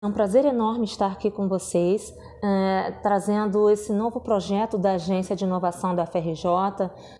É um prazer enorme estar aqui com vocês, trazendo esse novo projeto da Agência de Inovação da UFRJ,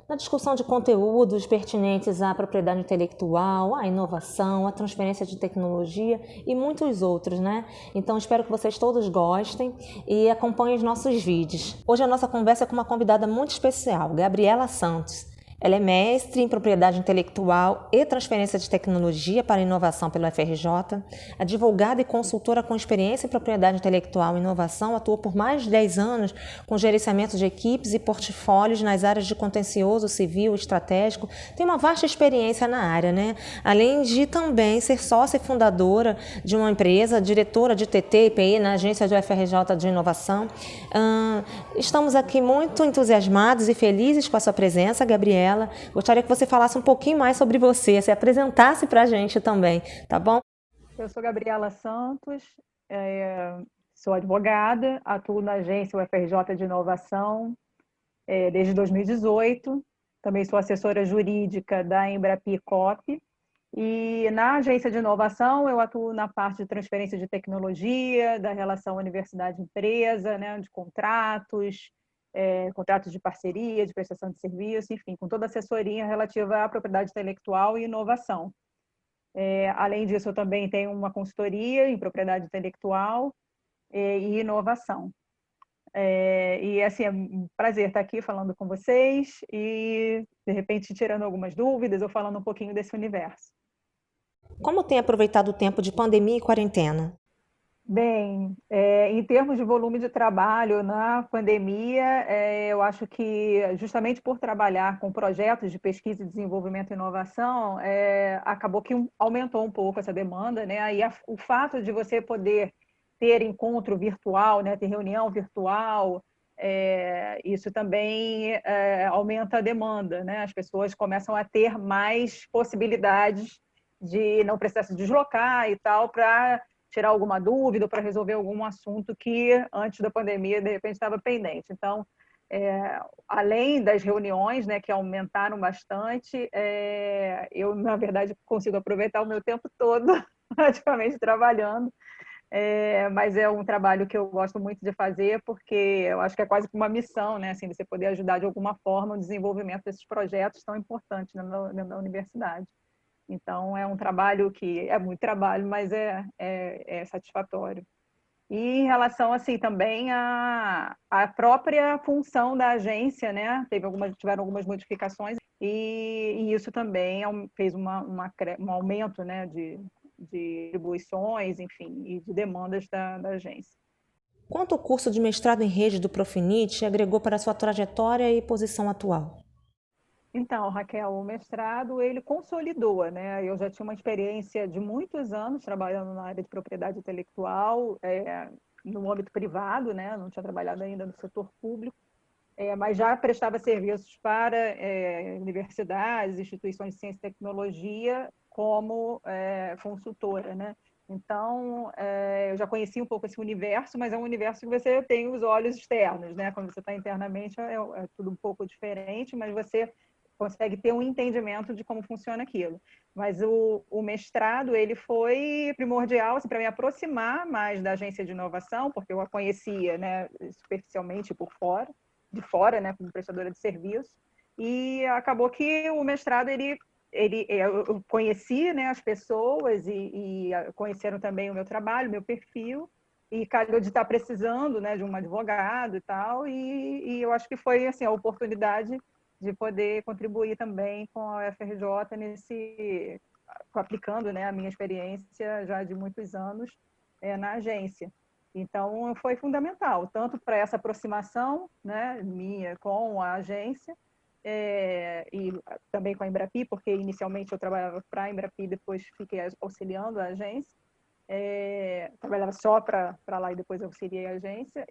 na discussão de conteúdos pertinentes à propriedade intelectual, à inovação, à transferência de tecnologia e muitos outros, né? Então, espero que vocês todos gostem e acompanhem os nossos vídeos. Hoje a nossa conversa é com uma convidada muito especial, Gabriela Santos. Ela é mestre em propriedade intelectual e transferência de tecnologia para inovação pela UFRJ, advogada e consultora com experiência em propriedade intelectual e inovação, atuou por mais de 10 anos com gerenciamento de equipes e portfólios nas áreas de contencioso, civil e estratégico. Tem uma vasta experiência na área, né? Além de também ser sócia e fundadora de uma empresa, diretora de TT e PI na agência do UFRJ de inovação. Estamos aqui muito entusiasmados e felizes com a sua presença, Gabriela. Gostaria que você falasse um pouquinho mais sobre você, se apresentasse para a gente também, tá bom? Eu sou Gabriela Santos, sou advogada, atuo na agência UFRJ de Inovação desde 2018. Também sou assessora jurídica da Embrapi Cop. E na agência de inovação eu atuo na parte de transferência de tecnologia, da relação universidade-empresa, né, de contratos, contratos de parceria, de prestação de serviço, enfim, com toda a assessoria relativa à propriedade intelectual e inovação. Além disso, eu também tenho uma consultoria em propriedade intelectual e inovação. E assim, é um prazer estar aqui falando com vocês e, de repente, tirando algumas dúvidas ou falando um pouquinho desse universo. Como tem aproveitado o tempo de pandemia e quarentena? Bem, em termos de volume de trabalho na pandemia, eu acho que justamente por trabalhar com projetos de pesquisa e desenvolvimento e inovação, acabou que aumentou um pouco essa demanda, né? Aí o fato de você poder ter encontro virtual, né, ter reunião virtual, isso também aumenta a demanda, né? As pessoas começam a ter mais possibilidades de não precisar se deslocar e tal para tirar alguma dúvida ou para resolver algum assunto que antes da pandemia de repente estava pendente. Então, além das reuniões, né, que aumentaram bastante, eu na verdade consigo aproveitar o meu tempo todo praticamente trabalhando. Mas é um trabalho que eu gosto muito de fazer porque eu acho que é quase uma missão, né? Assim, você poder ajudar de alguma forma no desenvolvimento desses projetos tão importantes na universidade. Então, é um trabalho que é muito trabalho, mas é satisfatório. E em relação, assim, também à própria função da agência, né? Tiveram algumas modificações e isso também fez um aumento, né, de atribuições, enfim, e de demandas da agência. Quanto o curso de mestrado em rede do Profinit agregou para a sua trajetória e posição atual? Então, Raquel, o mestrado, ele consolidou, né? Eu já tinha uma experiência de muitos anos trabalhando na área de propriedade intelectual, no âmbito privado, né? Não tinha trabalhado ainda no setor público, mas já prestava serviços para universidades, instituições de ciência e tecnologia como consultora, né? Então, eu já conhecia um pouco esse universo, mas é um universo que você tem os olhos externos, né? Quando você está internamente, é tudo um pouco diferente, mas você consegue ter um entendimento de como funciona aquilo. Mas o mestrado, ele foi primordial assim, para me aproximar mais da agência de inovação, porque eu a conhecia, né, superficialmente por fora, de fora, né, como prestadora de serviço, e acabou que o mestrado, eu conheci, né, as pessoas e conheceram também o meu trabalho, o meu perfil, e calhou de estar precisando, né, de um advogado e tal, e eu acho que foi assim, a oportunidade de poder contribuir também com a UFRJ aplicando, né, a minha experiência já de muitos anos na agência. Então, foi fundamental, tanto para essa aproximação, né, minha com a agência, e também com a Embrapi, porque inicialmente eu trabalhava para a Embrapi, depois fiquei auxiliando a agência, trabalhava só para lá e depois auxiliei a agência,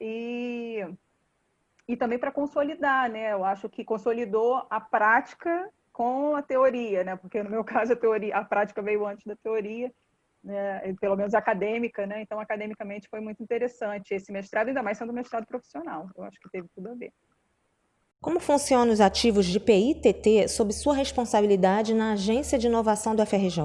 e também para consolidar, né? Eu acho que consolidou a prática com a teoria, né? Porque no meu caso a prática veio antes da teoria, né? Pelo menos acadêmica, né? Então academicamente foi muito interessante esse mestrado, ainda mais sendo um mestrado profissional. Eu acho que teve tudo a ver. Como funcionam os ativos de PI e TT sob sua responsabilidade na Agência de Inovação do UFRJ?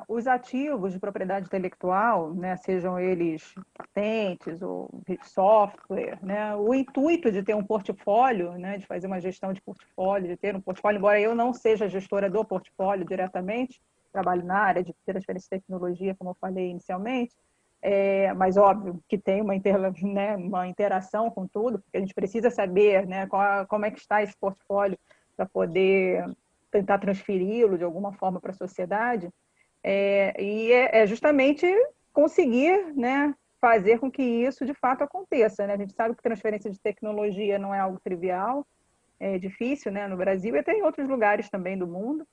Os ativos de propriedade intelectual, né, sejam eles patentes ou software, né, o intuito de ter um portfólio, né, de fazer uma gestão de portfólio, de ter um portfólio, embora eu não seja gestora do portfólio diretamente, trabalho na área de transferência de tecnologia, como eu falei inicialmente, mas óbvio que tem uma interação com tudo, porque a gente precisa saber, né, como é que está esse portfólio para poder tentar transferi-lo de alguma forma para a sociedade, é justamente conseguir, né, fazer com que isso de fato aconteça. Né? A gente sabe que transferência de tecnologia não é algo trivial, é difícil, né, no Brasil e até em outros lugares também do mundo.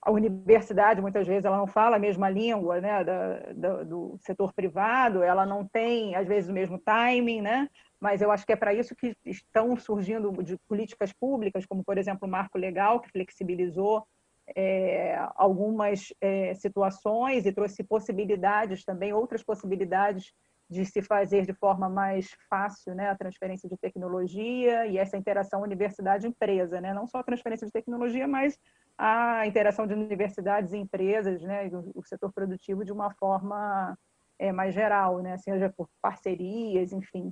A universidade, muitas vezes, ela não fala a mesma língua, né, do setor privado, ela não tem, às vezes, o mesmo timing, né? Mas eu acho que é para isso que estão surgindo de políticas públicas, como, por exemplo, o Marco Legal, que flexibilizou algumas situações e trouxe possibilidades também, outras possibilidades de se fazer de forma mais fácil, né, a transferência de tecnologia e essa interação universidade-empresa, né? Não só a transferência de tecnologia, mas a interação de universidades e empresas, né, o setor produtivo de uma forma mais geral, né, seja por parcerias, enfim.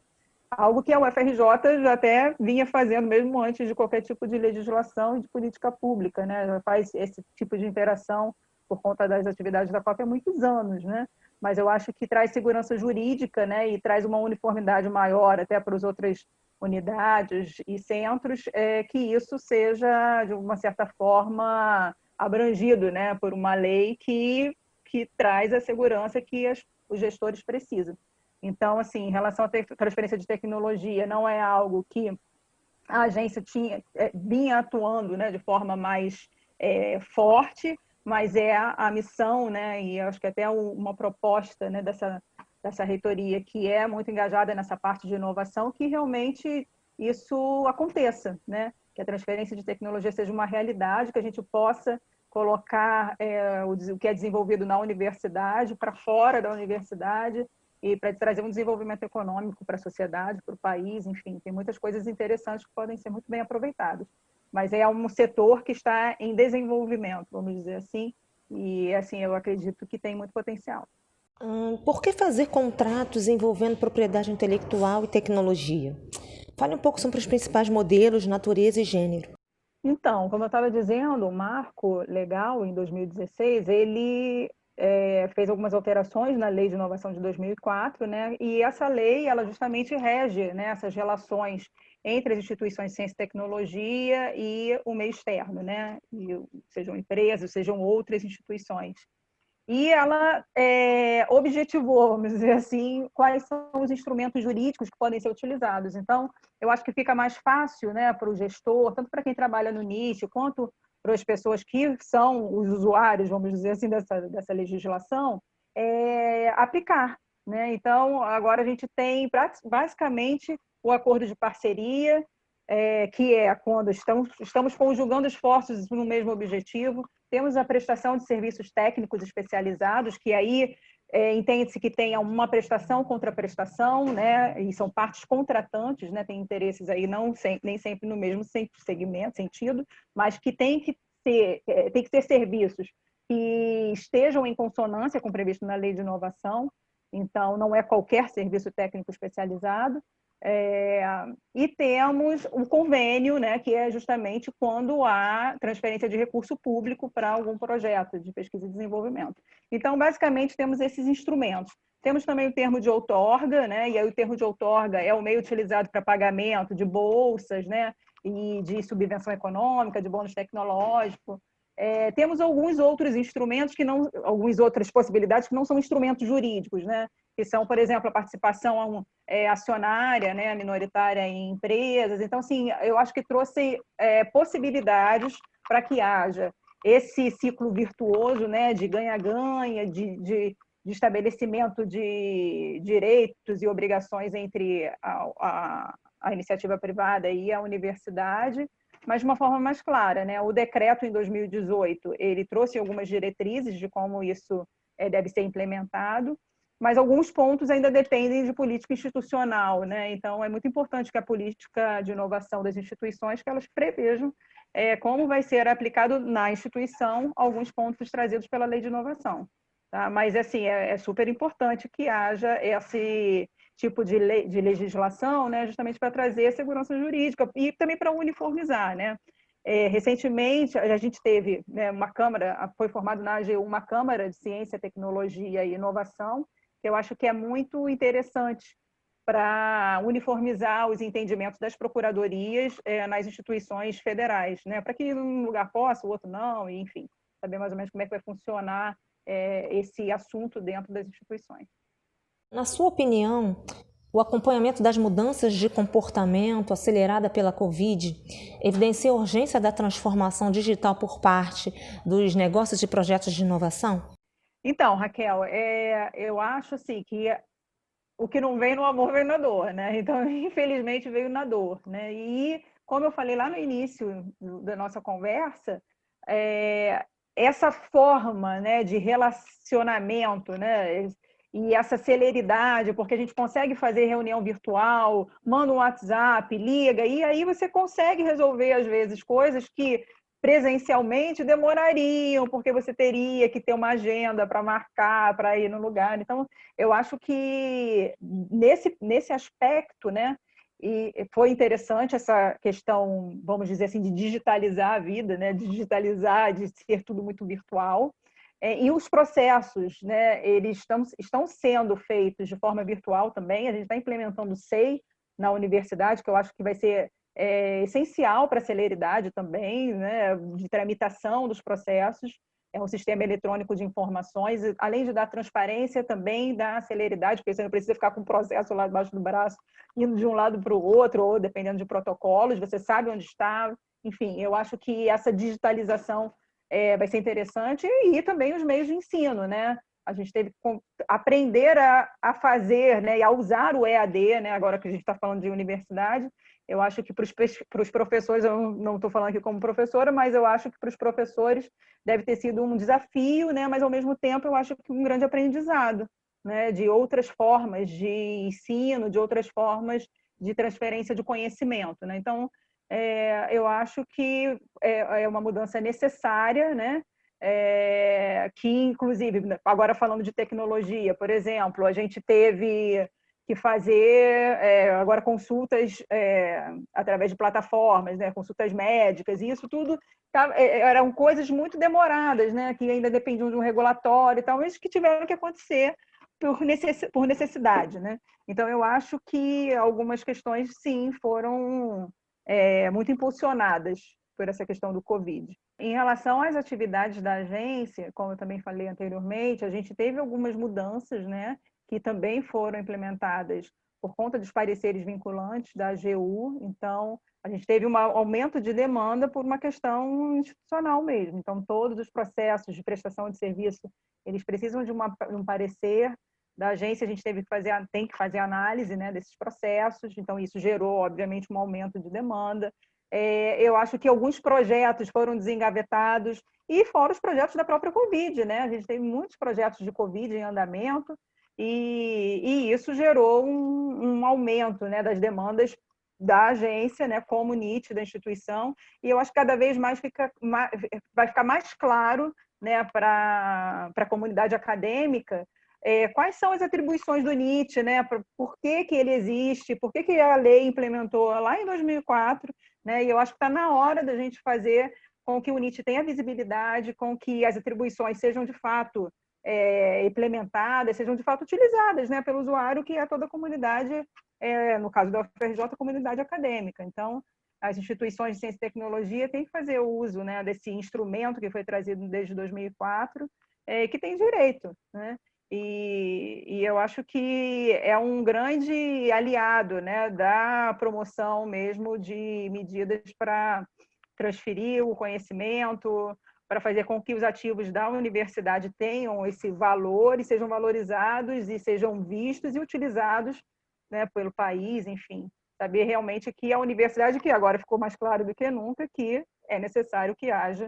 Algo que a UFRJ já até vinha fazendo mesmo antes de qualquer tipo de legislação e de política pública, né? Já faz esse tipo de interação por conta das atividades da COP há muitos anos, né? Mas eu acho que traz segurança jurídica, né? E traz uma uniformidade maior até para as outras unidades e centros, que isso seja, de uma certa forma, abrangido, né? Por uma lei que traz a segurança que os gestores precisam. Então, assim, em relação à transferência de tecnologia, não é algo que a agência vinha atuando, né, de forma mais forte, mas é a missão, né, e acho que até uma proposta, né, dessa reitoria que é muito engajada nessa parte de inovação, que realmente isso aconteça, né, que a transferência de tecnologia seja uma realidade, que a gente possa colocar o que é desenvolvido na universidade para fora da universidade, e para trazer um desenvolvimento econômico para a sociedade, para o país, enfim, tem muitas coisas interessantes que podem ser muito bem aproveitadas. Mas é um setor que está em desenvolvimento, vamos dizer assim, e assim eu acredito que tem muito potencial. Por que fazer contratos envolvendo propriedade intelectual e tecnologia? Fale um pouco sobre os principais modelos, natureza e gênero. Então, como eu estava dizendo, o marco legal, em 2016, ele fez algumas alterações na Lei de Inovação de 2004, né? E essa lei, ela justamente rege, né, essas relações entre as instituições de ciência e tecnologia e o meio externo, né? E, sejam empresas, sejam outras instituições. E ela objetivou, vamos dizer assim, quais são os instrumentos jurídicos que podem ser utilizados. Então, eu acho que fica mais fácil, né, para o gestor, tanto para quem trabalha no nicho, quanto para as pessoas que são os usuários, vamos dizer assim, dessa legislação, aplicar. Né? Então, agora a gente tem basicamente o acordo de parceria, que é quando estamos conjugando esforços no mesmo objetivo. Temos a prestação de serviços técnicos especializados, que aí entende-se que tenha uma prestação contra prestação, né? E são partes contratantes, né? Tem interesses aí nem sempre no mesmo segmento, sentido, mas que tem que ter serviços que estejam em consonância com o previsto na Lei de Inovação. Então, não é qualquer serviço técnico especializado. E temos o convênio, né, que é justamente quando há transferência de recurso público para algum projeto de pesquisa e desenvolvimento. Então, basicamente, temos esses instrumentos. Temos também o termo de outorga, né, e aí o termo de outorga é o meio utilizado para pagamento de bolsas, né, e de subvenção econômica, de bônus tecnológico. Temos alguns outros instrumentos algumas outras possibilidades que não são instrumentos jurídicos, né? Que são, por exemplo, a participação acionária, né, minoritária em empresas. Então, assim, eu acho que trouxe possibilidades para que haja esse ciclo virtuoso, né, de ganha-ganha, de estabelecimento de direitos e obrigações entre a iniciativa privada e a universidade, mas de uma forma mais clara, né? O decreto em 2018 ele trouxe algumas diretrizes de como isso deve ser implementado, mas alguns pontos ainda dependem de política institucional, né? Então é muito importante que a política de inovação das instituições que elas prevejam como vai ser aplicado na instituição alguns pontos trazidos pela Lei de Inovação. Tá? Mas, assim, é super importante que haja esse tipo de legislação, né, justamente para trazer segurança jurídica e também para uniformizar, né? Recentemente, a gente teve, né, uma Câmara, foi formada na AGU uma Câmara de Ciência, Tecnologia e Inovação, que eu acho que é muito interessante para uniformizar os entendimentos das procuradorias nas instituições federais, né? Para que um lugar possa, o outro não, e, enfim, saber mais ou menos como é que vai funcionar esse assunto dentro das instituições. Na sua opinião, o acompanhamento das mudanças de comportamento acelerada pela Covid evidencia a urgência da transformação digital por parte dos negócios e projetos de inovação? Então, Raquel, eu acho assim que o que não vem no amor vem na dor, né? Então, infelizmente, veio na dor, né? E, como eu falei lá no início da nossa conversa, essa forma, né, de relacionamento, né, e essa celeridade, porque a gente consegue fazer reunião virtual, manda um WhatsApp, liga, e aí você consegue resolver, às vezes, coisas que presencialmente demorariam, porque você teria que ter uma agenda para marcar, para ir no lugar. Então, eu acho que nesse aspecto, né, e foi interessante essa questão, vamos dizer assim, de digitalizar a vida, né, de digitalizar, de ser tudo muito virtual. E os processos, né, eles estão sendo feitos de forma virtual também. A gente está implementando o SEI na universidade, que eu acho que vai ser essencial para a celeridade também, né, de tramitação dos processos. É um sistema eletrônico de informações, além de dar transparência, também dá celeridade, porque você não precisa ficar com o processo lá debaixo do braço, indo de um lado para o outro, ou dependendo de protocolos, você sabe onde está. Enfim, eu acho que essa digitalização vai ser interessante, e também os meios de ensino, né? A gente teve que aprender a fazer, né, e a usar o EAD, né, agora que a gente está falando de universidade. Eu acho que para os professores, eu não estou falando aqui como professora, mas eu acho que para os professores deve ter sido um desafio, né, mas ao mesmo tempo eu acho que um grande aprendizado, né, de outras formas de ensino, de outras formas de transferência de conhecimento, né? Então, eu acho que é uma mudança necessária, né? Que, inclusive, agora falando de tecnologia, por exemplo, a gente teve que fazer agora consultas através de plataformas, né? Consultas médicas, e isso tudo eram coisas muito demoradas, né? Que ainda dependiam de um regulatório e tal, mas que tiveram que acontecer por necessidade, né? Então, eu acho que algumas questões, sim, foram muito impulsionadas por essa questão do Covid. Em relação às atividades da agência, como eu também falei anteriormente, a gente teve algumas mudanças, né, que também foram implementadas por conta dos pareceres vinculantes da AGU. Então, a gente teve um aumento de demanda por uma questão institucional mesmo. Então, todos os processos de prestação de serviço, eles precisam de um parecer da agência. A gente tem que fazer análise, né, desses processos. Então, isso gerou, obviamente, um aumento de demanda. Eu acho que alguns projetos foram desengavetados, e fora os projetos da própria Covid, né? A gente tem muitos projetos de Covid em andamento, e isso gerou um aumento, né, das demandas da agência, né, como NIT da instituição, e eu acho que cada vez mais vai ficar mais claro, né, para a comunidade acadêmica quais são as atribuições do NIT, né, por que ele existe, por que a lei implementou lá em 2004, né, e eu acho que está na hora da gente fazer com que o NIT tenha visibilidade, com que as atribuições sejam de fato implementadas, sejam de fato utilizadas, né, pelo usuário, que é toda a comunidade, no caso da UFRJ, a comunidade acadêmica. Então, as instituições de ciência e tecnologia têm que fazer uso, né, desse instrumento que foi trazido desde 2004, que tem direito, né? E eu acho que é um grande aliado, né, da promoção mesmo de medidas para transferir o conhecimento, para fazer com que os ativos da universidade tenham esse valor e sejam valorizados e sejam vistos e utilizados, né, pelo país, enfim. Saber realmente que a universidade, que agora ficou mais claro do que nunca, que é necessário que haja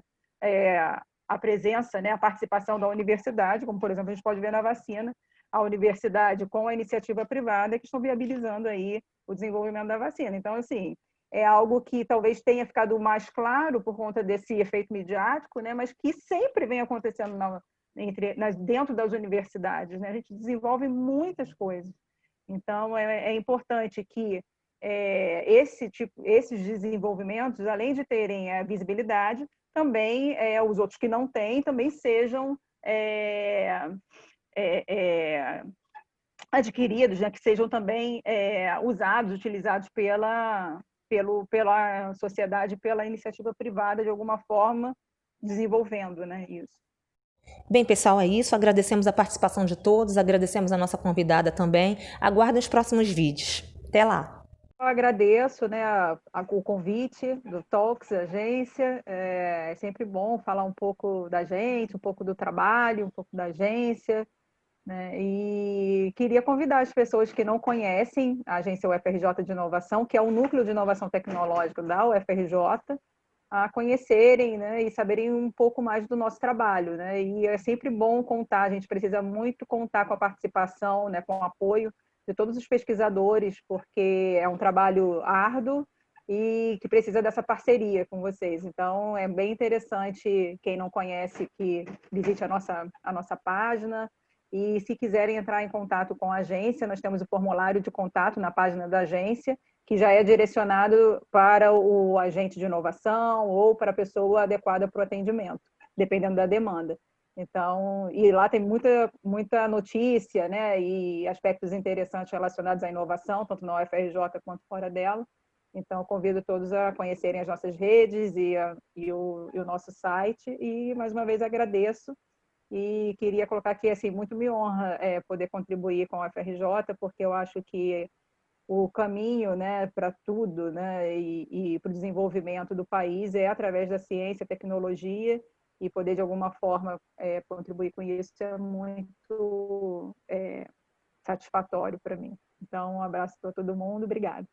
a presença, né, a participação da universidade, como, por exemplo, a gente pode ver na vacina, a universidade com a iniciativa privada que estão viabilizando aí o desenvolvimento da vacina. Então, assim, é algo que talvez tenha ficado mais claro por conta desse efeito midiático, né? Mas que sempre vem acontecendo dentro das universidades, né? A gente desenvolve muitas coisas. Então, é importante que esses desenvolvimentos, além de terem a visibilidade, também os outros que não têm também sejam adquiridos, né, que sejam também usados, utilizados pela sociedade, pela iniciativa privada, de alguma forma, desenvolvendo, né, isso. Bem, pessoal, é isso. Agradecemos a participação de todos, agradecemos a nossa convidada também. Aguardem os próximos vídeos. Até lá! Eu agradeço, né, o convite do Talks, agência. É sempre bom falar um pouco da gente, um pouco do trabalho, um pouco da agência, né? E queria convidar as pessoas que não conhecem a agência UFRJ de Inovação, que é o núcleo de inovação tecnológica da UFRJ, a conhecerem, né, e saberem um pouco mais do nosso trabalho, né? E é sempre bom contar, a gente precisa muito contar com a participação, né, com o apoio de todos os pesquisadores, porque é um trabalho árduo e que precisa dessa parceria com vocês. Então, é bem interessante, quem não conhece, que visite a nossa página. E se quiserem entrar em contato com a agência, nós temos o formulário de contato na página da agência, que já é direcionado para o agente de inovação ou para a pessoa adequada para o atendimento, dependendo da demanda. Então, e lá tem muita notícia, né, e aspectos interessantes relacionados à inovação, tanto na UFRJ quanto fora dela. Então, convido todos a conhecerem as nossas redes e o nosso site. E, mais uma vez, agradeço. E queria colocar aqui, assim, muito me honra poder contribuir com a UFRJ, porque eu acho que o caminho, né, para tudo, né, e para o desenvolvimento do país é através da ciência, tecnologia, e poder, de alguma forma, contribuir com isso é muito satisfatório para mim. Então, um abraço para todo mundo, obrigada.